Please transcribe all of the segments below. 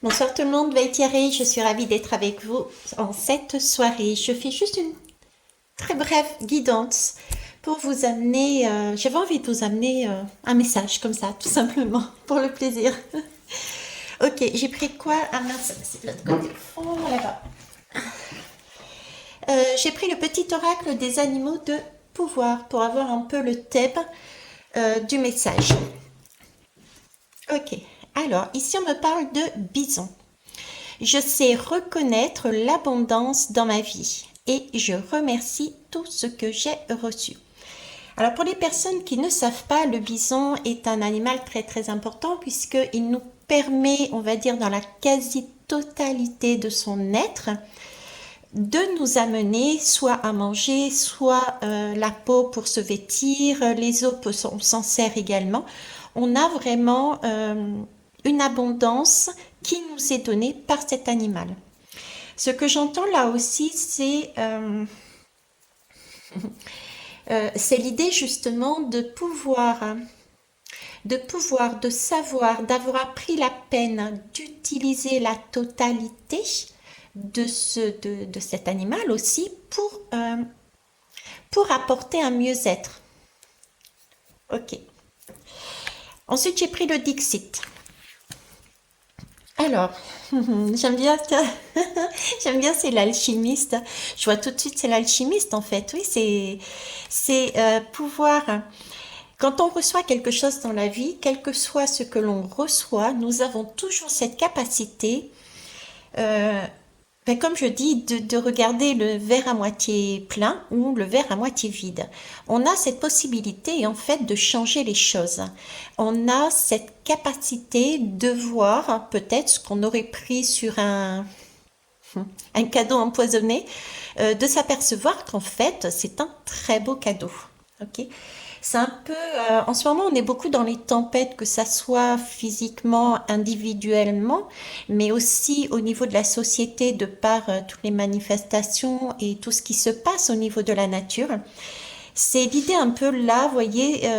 Bonsoir tout le monde, Veille Thierry, je suis ravie d'être avec vous en cette soirée. Je fais juste une très brève guidance pour vous amener, j'avais envie de vous amener un message comme ça, tout simplement, pour le plaisir. Ok, j'ai pris quoi? Ah mince, c'est de l'autre côté. Oh là-bas. J'ai pris le petit oracle des animaux de pouvoir pour avoir un peu le thème du message. Ok, alors ici on me parle de bison. Je sais reconnaître l'abondance dans ma vie et je remercie tout ce que j'ai reçu. Alors pour les personnes qui ne savent pas, le bison est un animal très très important puisqu'il nous permet, on va dire dans la quasi-totalité de son être, de nous amener soit à manger, soit la peau pour se vêtir, les os on s'en sert également. On a vraiment une abondance qui nous est donnée par cet animal. Ce que j'entends là aussi, c'est l'idée justement de savoir, d'avoir pris la peine d'utiliser la totalité de cet animal aussi pour apporter un mieux-être. Ok. Ensuite, j'ai pris le Dixit. Alors, j'aime bien, j'aime bien, c'est l'alchimiste. Je vois tout de suite, c'est l'alchimiste en fait. Oui, c'est pouvoir. Quand on reçoit quelque chose dans la vie, quel que soit ce que l'on reçoit, nous avons toujours cette capacité euh, comme je dis, de regarder le verre à moitié plein ou le verre à moitié vide. On a cette possibilité en fait de changer les choses. On a cette capacité de voir peut-être ce qu'on aurait pris sur un cadeau empoisonné, de s'apercevoir qu'en fait c'est un très beau cadeau. Ok, c'est un peu, en ce moment, on est beaucoup dans les tempêtes, que ça soit physiquement, individuellement, mais aussi au niveau de la société, de par toutes les manifestations et tout ce qui se passe au niveau de la nature. C'est l'idée un peu là, vous voyez,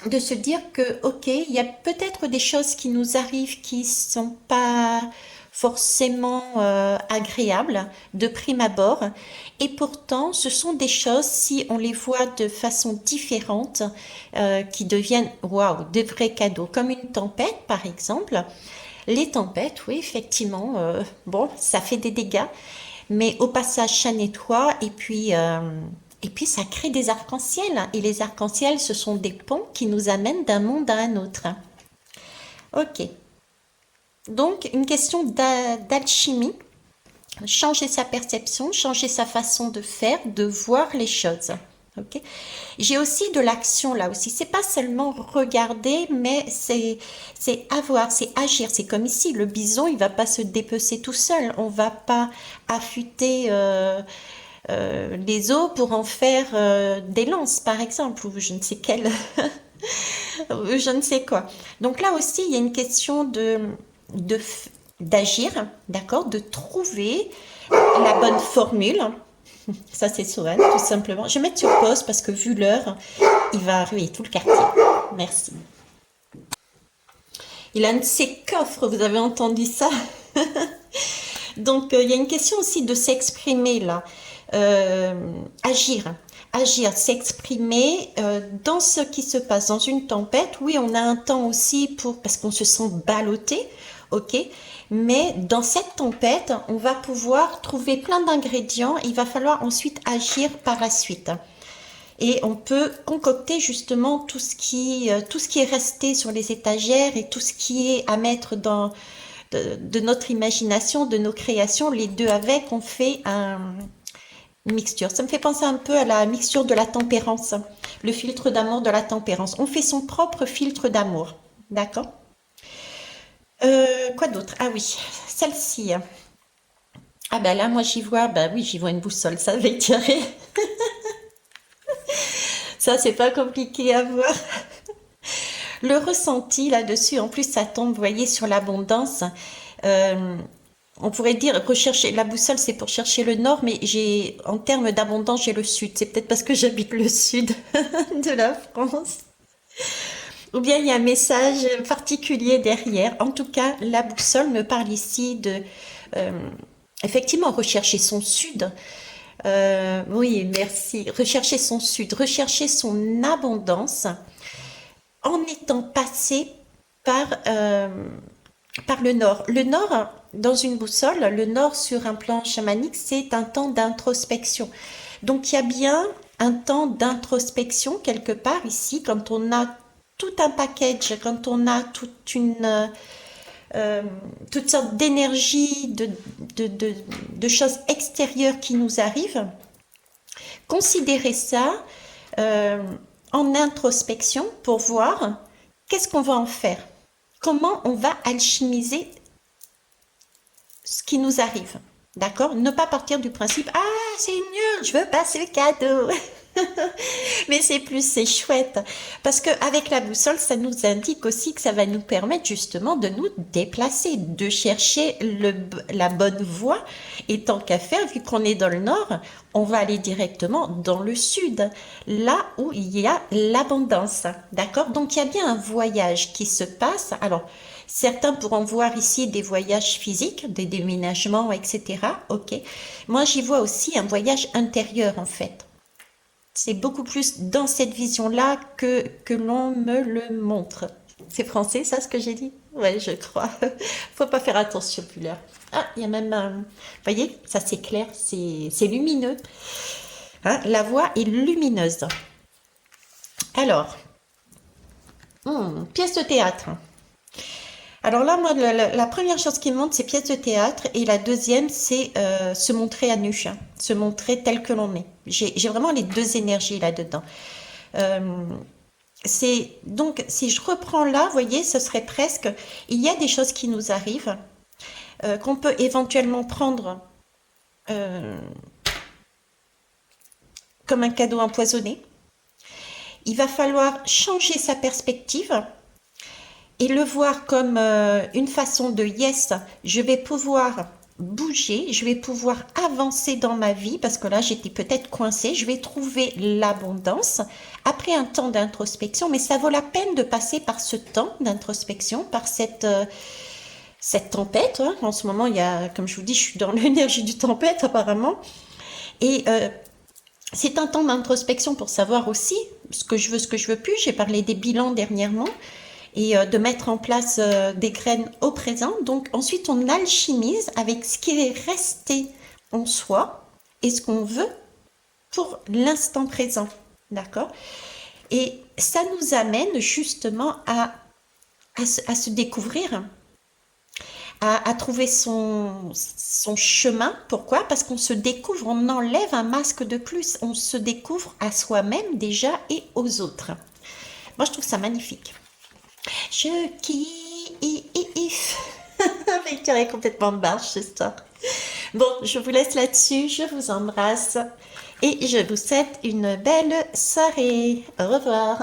de se dire que, ok, il y a peut-être des choses qui nous arrivent qui sont pas forcément agréables de prime abord, et pourtant ce sont des choses, si on les voit de façon différente, qui deviennent, waouh, de vrais cadeaux, comme une tempête par exemple. Les tempêtes, oui, effectivement, bon, ça fait des dégâts, mais au passage, ça nettoie et puis ça crée des arcs-en-ciel. Et les arcs-en-ciel, ce sont des ponts qui nous amènent d'un monde à un autre. Ok. Donc, une question d'alchimie. Changer sa perception, changer sa façon de faire, de voir les choses. Ok. J'ai aussi de l'action là aussi. C'est pas seulement regarder, mais c'est avoir, c'est agir. C'est comme ici, le bison, il va pas se dépecer tout seul. On va pas affûter les os pour en faire des lances, par exemple, ou je ne sais quelle, je ne sais quoi. Donc là aussi, il y a une question de d'agir, d'accord, de trouver la bonne formule. Ça, c'est Sohan, tout simplement. Je vais mettre sur pause parce que vu l'heure, il va arriver tout le quartier. Merci. Il a un de ses coffres, vous avez entendu ça? Donc, il y a une question aussi de s'exprimer là. Euh, agir. Agir, s'exprimer dans ce qui se passe dans une tempête. Oui, on a un temps aussi pour parce qu'on se sent ballotté, ok. Mais dans cette tempête, on va pouvoir trouver plein d'ingrédients. Il va falloir ensuite agir par la suite. Et on peut concocter justement tout ce qui est resté sur les étagères et tout ce qui est à mettre dans de notre imagination, de nos créations. Les deux avec, on fait une mixture. Ça me fait penser un peu à la mixture de la tempérance, le filtre d'amour de la tempérance. On fait son propre filtre d'amour. D'accord. Quoi d'autre? Ah oui, celle-ci. Ah ben là, moi j'y vois, bah oui, j'y vois une boussole, ça va étirer. Ça, c'est pas compliqué à voir. Le ressenti là-dessus, en plus, ça tombe, vous voyez, sur l'abondance. Euh, on pourrait dire rechercher la boussole, c'est pour chercher le nord, mais j'ai, en termes d'abondance, j'ai le sud. C'est peut-être parce que j'habite le sud de la France. Ou bien il y a un message particulier derrière. En tout cas, la boussole me parle ici de, euh, effectivement, rechercher son sud. Oui, merci. Rechercher son sud, rechercher son abondance en étant passé par, par le nord. Le nord, dans une boussole, le nord sur un plan chamanique, c'est un temps d'introspection. Donc il y a bien un temps d'introspection quelque part ici, quand on a tout un package, quand on a euh, toutes sortes d'énergie, de choses extérieures qui nous arrivent. Considérer ça euh, en introspection pour voir qu'est-ce qu'on va en faire, comment on va alchimiser ce qui nous arrive. D'accord? Ne pas partir du principe, ah, c'est nul, je veux pas ce cadeau. Mais c'est plus, c'est chouette. Parce qu'avec la boussole, ça nous indique aussi que ça va nous permettre justement de nous déplacer, de chercher la bonne voie. Et tant qu'à faire, vu qu'on est dans le nord, on va aller directement dans le sud, là où il y a l'abondance. D'accord? Donc il y a bien un voyage qui se passe. Alors, certains pourront voir ici des voyages physiques, des déménagements, etc. Ok. Moi, j'y vois aussi un voyage intérieur, en fait. C'est beaucoup plus dans cette vision-là que l'on me le montre. C'est français, ça, ce que j'ai dit? Ouais, je crois. Faut pas faire attention, plus l'heure. Ah, il y a même un... Vous voyez, ça c'est clair, c'est lumineux. Hein, la voix est lumineuse. Alors, pièce de théâtre. Alors là, moi, la première chose qui me montre, c'est pièce de théâtre. Et la deuxième, c'est se montrer à nu, hein, se montrer tel que l'on est. J'ai vraiment les deux énergies là-dedans. Euh, c'est donc, si je reprends là, vous voyez, ce serait presque, il y a des choses qui nous arrivent, qu'on peut éventuellement prendre euh, comme un cadeau empoisonné. Il va falloir changer sa perspective et le voir comme une façon de yes, je vais pouvoir bouger, je vais pouvoir avancer dans ma vie parce que là j'étais peut-être coincée, je vais trouver l'abondance après un temps d'introspection, mais ça vaut la peine de passer par ce temps d'introspection, par cette tempête. Hein. En ce moment, il y a, comme je vous dis, je suis dans l'énergie du tempête apparemment, et c'est un temps d'introspection pour savoir aussi ce que je veux plus. J'ai parlé des bilans dernièrement et de mettre en place des graines au présent. Donc ensuite, on alchimise avec ce qui est resté en soi et ce qu'on veut pour l'instant présent. D'accord? Et ça nous amène justement à se découvrir, à trouver son chemin. Pourquoi? Parce qu'on se découvre, on enlève un masque de plus, on se découvre à soi-même déjà et aux autres. Moi, je trouve ça magnifique. Je kiffe. Victor est complètement barge ce soir. Bon, je vous laisse là-dessus, je vous embrasse et je vous souhaite une belle soirée. Au revoir.